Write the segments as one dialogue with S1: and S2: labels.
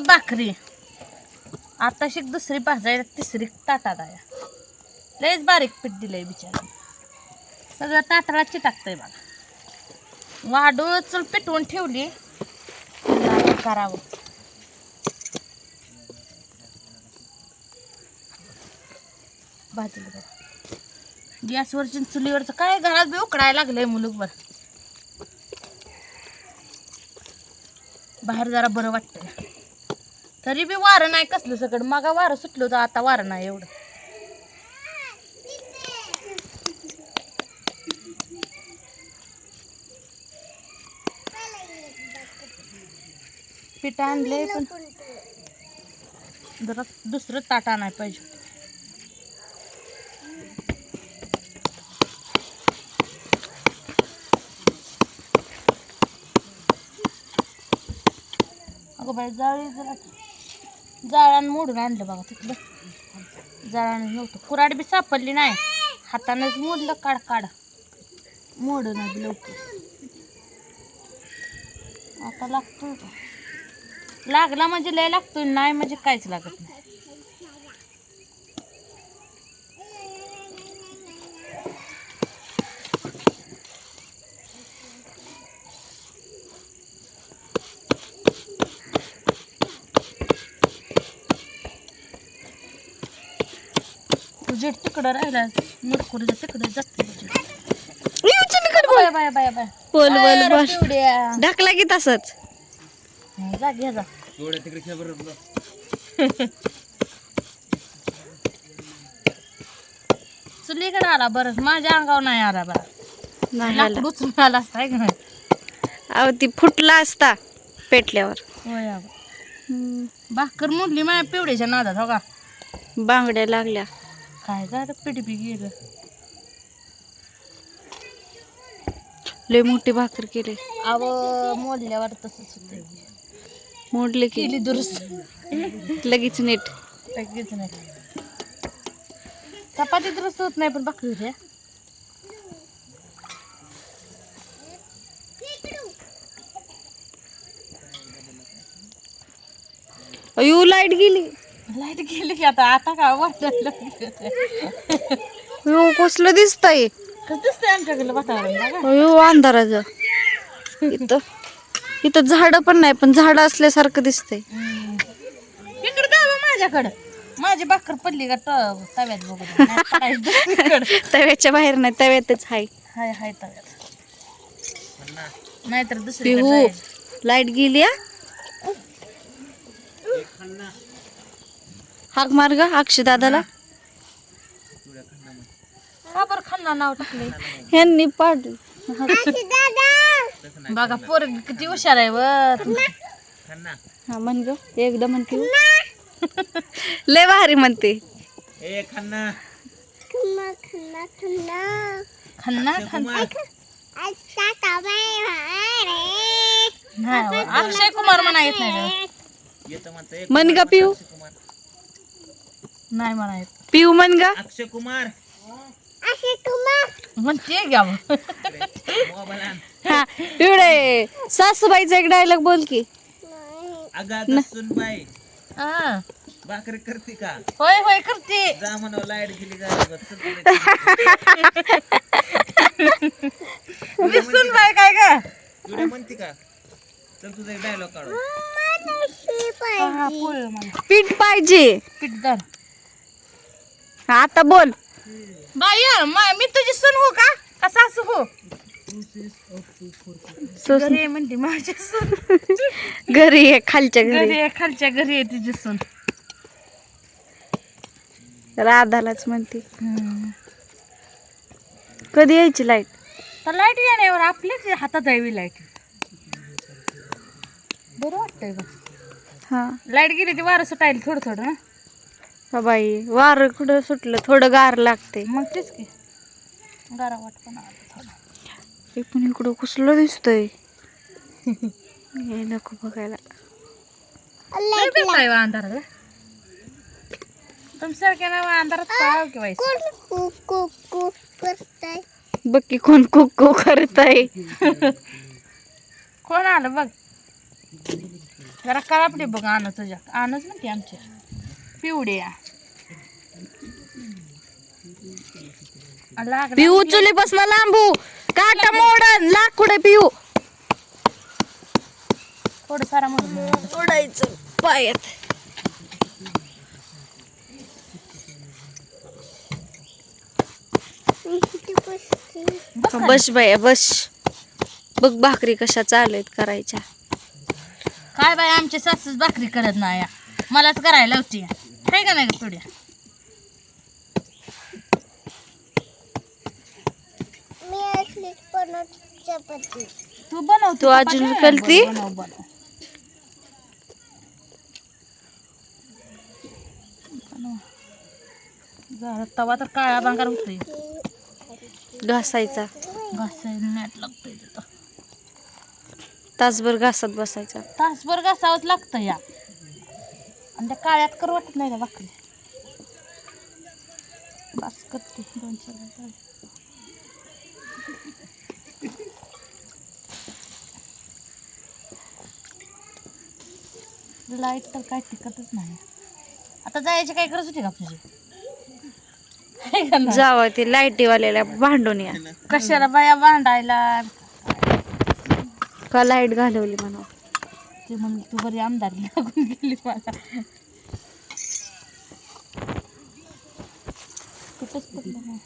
S1: भाकरी आता शिक दुसरी भाजायला तिसरी ताटात आहे. लयच बारीक पीठ दिलंय बिचारा. सगळं ताटाला चिटाकतंय बघा. वाडूळ चल पिटवून ठेवली करावं. भाजलं बघा. गॅसवरची चुलीवरचं काय घरात बी उकडायला लागलंय मुलूकभर. बाहेर जरा बरं वाटतंय. तरी बी वारं नाही कसलं सगळं. मग वारं सुटलं होतं, आता वारं नाही एवढं. पीठ आणलंय पण जरा दुसरं ताट आणायला पाहिजे. अगं बाई जाळी जरा जाळानं मोडून आणलं बघा. तिथलं जाळानं नव्हतं. कुऱ्हाड बी सापडली नाही. हातानंच मोडलं. काढ काढ मोडून आधी लवकर. आता लागतोय का? लागला म्हणजे लय लागतोय, नाही म्हणजे काहीच लागत नाही. तुझे तिकडं राहिला मुरकुरीला तिकडे जाते. Bye bye bye bye.
S2: ढकला की तसंच.
S1: जा घे जा. चुलीकडे आला बरं. माझ्या अंगावर नाही आला बरं. लाकूड उचलून आला असता आहे का नाही.
S2: अहो ती फुटला असता पेटल्यावर.
S1: होय भाकर मुडली माझ्या पिवड्याच्या नादात. हो का
S2: बांगड्या लागल्या.
S1: काय झालं पीठ बी गेलं.
S2: लय मोठी भाकर केली.
S1: अव मोडल्यावर तसंच होतं.
S2: मोडले की
S1: केली दुरुस्त
S2: लगेच नीट.
S1: लगेच नाही. चपाती दुरुस्त होत नाही पण भाकरी होते.
S2: अयो लाईट गेली.
S1: लाईट गेली की आता आता का वाटलं.
S2: अयो कसलं दिसतंय.
S1: कसं दिसतंय आमच्याकडलं वातावरण बघा.
S2: अयो अंधाराचं. इथं इथं झाडं पण नाही, पण झाडं असल्यासारखं दिसतंय.
S1: इकडे जावं माझ्याकडं. माझी भाकर पडली का तव्यात बघून.
S2: तव्याच्या बाहेर नाही, तव्यातच हाय.
S1: हाय हाय तव्यात. नाहीतर दुसरी
S2: पिहू लाईट गेली. हाक मार ग अक्षय दादाला.
S1: का बरं खन्ना नाव टाकले
S2: ह्यांनी पाडलं.
S1: बघा पोर किती हुशार आहे व.
S2: हा म्हण ग एकदा म्हणते. लय भारी म्हणते.
S1: खन्ना खन्ना नाही अक्षय कुमार म्हणा येत नाही.
S2: म्हण ग पिऊ.
S1: नाही म्हणा येत.
S2: पिऊ म्हण ग.
S3: अक्षय कुमार
S1: म्हणते घ्यावं.
S2: हा पिवडे सासूबाईचा एक डायलॉग बोल की.
S3: अगं सुनबाई
S1: हा
S3: भाकरी करते का?
S1: होय होय करते.
S3: जा म्हणा लाईट गेली का?
S1: दिसून बाय काय का
S3: एवढ्या म्हणते का? चल तुझा एक डायलॉग काढू.
S1: हा पोळ मला
S2: पीठ पाहिजे.
S1: पीठ दर.
S2: आता बोल.
S1: बाई मी तुझी सून हो का सासू हो. घरी आहे म्हणते माझी सून.
S2: घरी आहे खालच्या
S1: घरी
S2: घरी.
S1: आहे खालच्या घरी आहे तुझी सून.
S2: राधालाच म्हणते. कधी यायची लाईट?
S1: तर लाईट येण्यावर आपल्याच हातात यावी लाईट. बरं वाटतंय बघ.
S2: हा
S1: लाईट गेली ती वारं सुटायला थोडं थोडं ना.
S2: हा बाई वारं कुठं सुटलं, थोडं गार लागते.
S1: मग तेच की गारा वाट पण आला थोडं.
S2: हे पण इकडं कसलं दिसतंय. हे नको बघायला.
S1: काय अंधारात तुमच्यासारख्या ना अंधारात पाहावं की बाई.
S2: बघ की कोण कुक्कू करताय.
S1: कोण आलं बघ. जरा करापडे बघ आणू तुझ्या आणच म्हणते आमच्या पिवड्या
S2: पिऊ चुली बसला लांबू काटा मोडन लाकूड पिऊ
S1: थोडं सारा म्हणून
S2: तोडायचं पायात बस बाया बस बघ भाकरी कशा चालू आहेत करायच्या
S1: काय बाय आमची सासूच भाकरी करत नाही या. मलाच करायला लावती आहे का नाही थोड्या तू बनव
S2: तू अजून कळती
S1: बनव बनव जरा तवा तर काळा भांगार होतोय
S2: घासायचा
S1: घासायला नेट लागतंय तिथं
S2: तासभर घासत बसायचा
S1: तासभर घासावंच लागतं या आणि त्या काळ्यात कर वाटत नाही का भाकरी बस करते 2-4 लाईट तर काय टिकतच नाही आता जायची काय गरज होती का तुझी
S2: जावा ते लाईटीवाल्याला भांडून या
S1: कशाला बाया भांडायला
S2: का लाईट घालवली म्हणा
S1: ते म्हणून तू बरी आमदारी लागून गेली मला कुठंच पडलं नाही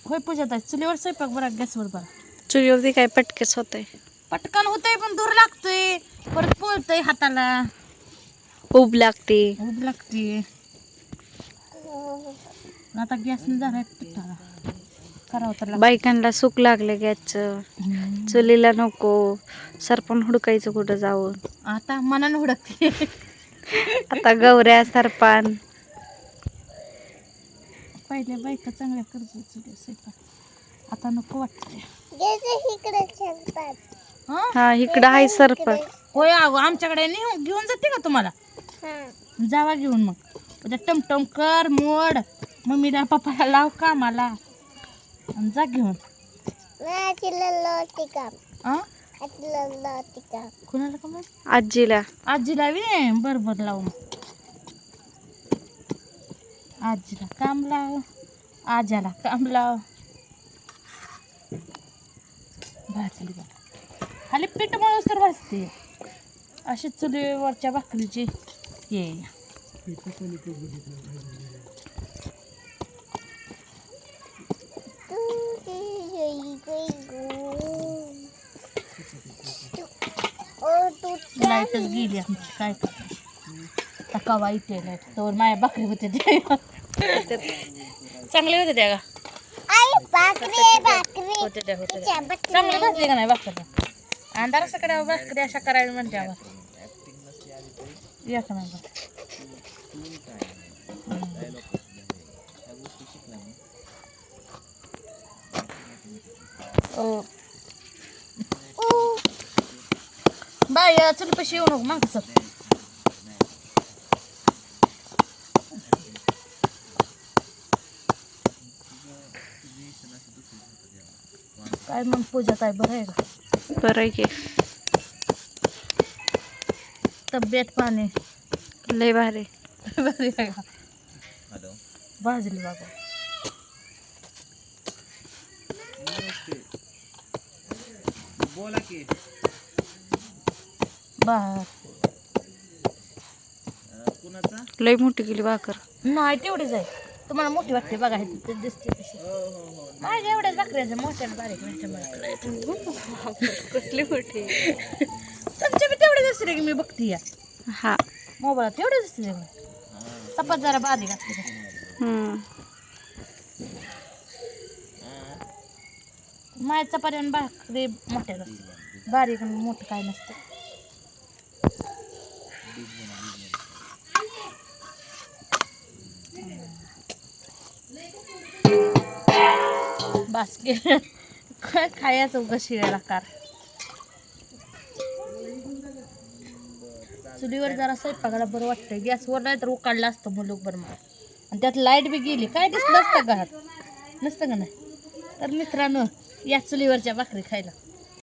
S1: होय पूजा ताई चुलीवर स्वयंपाक बरा गॅसवर बरा
S2: चुलीवरती काय पटकेच होतंय
S1: पटकन होतंय पण दूर लागतोय परत पोळतंय हाताला
S2: उब लागते
S1: उब लागते आता गॅसने जरा पिठाला करावं तर लागतं.
S2: बायकांना सुख लागलं गॅसचं चुलीला नको सरपण हुडकायचं कुठं जाऊन
S1: आता मनानं हुडकते
S2: आता गौऱ्या सरपान
S1: पहिल्या बायका चांगल्या करत चुली स्वयंपाक आता नको वाटते
S2: हा इकडं आहे सरपण
S1: होय अगो आमच्याकडे घेऊन जाते का तुम्हाला जावा घेऊन मग उद्या टमटम कर मोड मम्मीला पप्पाला लाव कामाला आणि जा घेऊन कुणाला का मग
S2: आजीला
S1: आजीला वे बरोबर लावू मग आजीला काम लाव आज्याला काम लाव भाजली बघा खाली पीठ मळूस तर भाजते अशी चुलीवरच्या भाकरीची ये लाईटच गेली आमची काय करते कवा इथे लाईट तर माझ्या भाकरी होते ते चांगले होते त्या का होते त्या होते चांगले भाजले का नाही भाकरी अंधार सकडे भाकरी अशा करायला म्हणते या का नाही बाय चल पैसे येऊ नको मग सर काय मग पूजा काय बरं आहे का
S2: बरं आहे की
S1: तब्येत पाणी
S2: लय भारी
S1: बरी आहे का भाजली बाबा
S3: बोला की कुणाचा
S2: लय मोठी केली भाकर
S1: नाही तेवढीच आहे तुम्हाला मोठी वाटते बघा हे ते दिसते तशी माझ्या एवढ्याच भाकऱ्याचं मोठ्याला बारीक नाही
S2: कसली मोठी
S1: तुमच्या बी तेवढेच असते की मी बघते या
S2: हा
S1: मोबाईलात तेवढेच असते चपात जरा बारीक असते माझ्या चपात्यानं भाकरी मोठ्याच असते बारीक आणि मोठं काय नसतं बास्केट काय खायचं उगा शिळ्याला कार चुलीवर जरा स्वयंपाकाला बरं वाटतंय गॅसवर नाही तर उकाडलं असतं मुलूक बरं मला आणि त्यात लाईट बी गेली काय दिसलं असतं घरात नसतं का नाही तर मित्रांनो या चुलीवरच्या भाकरी खायला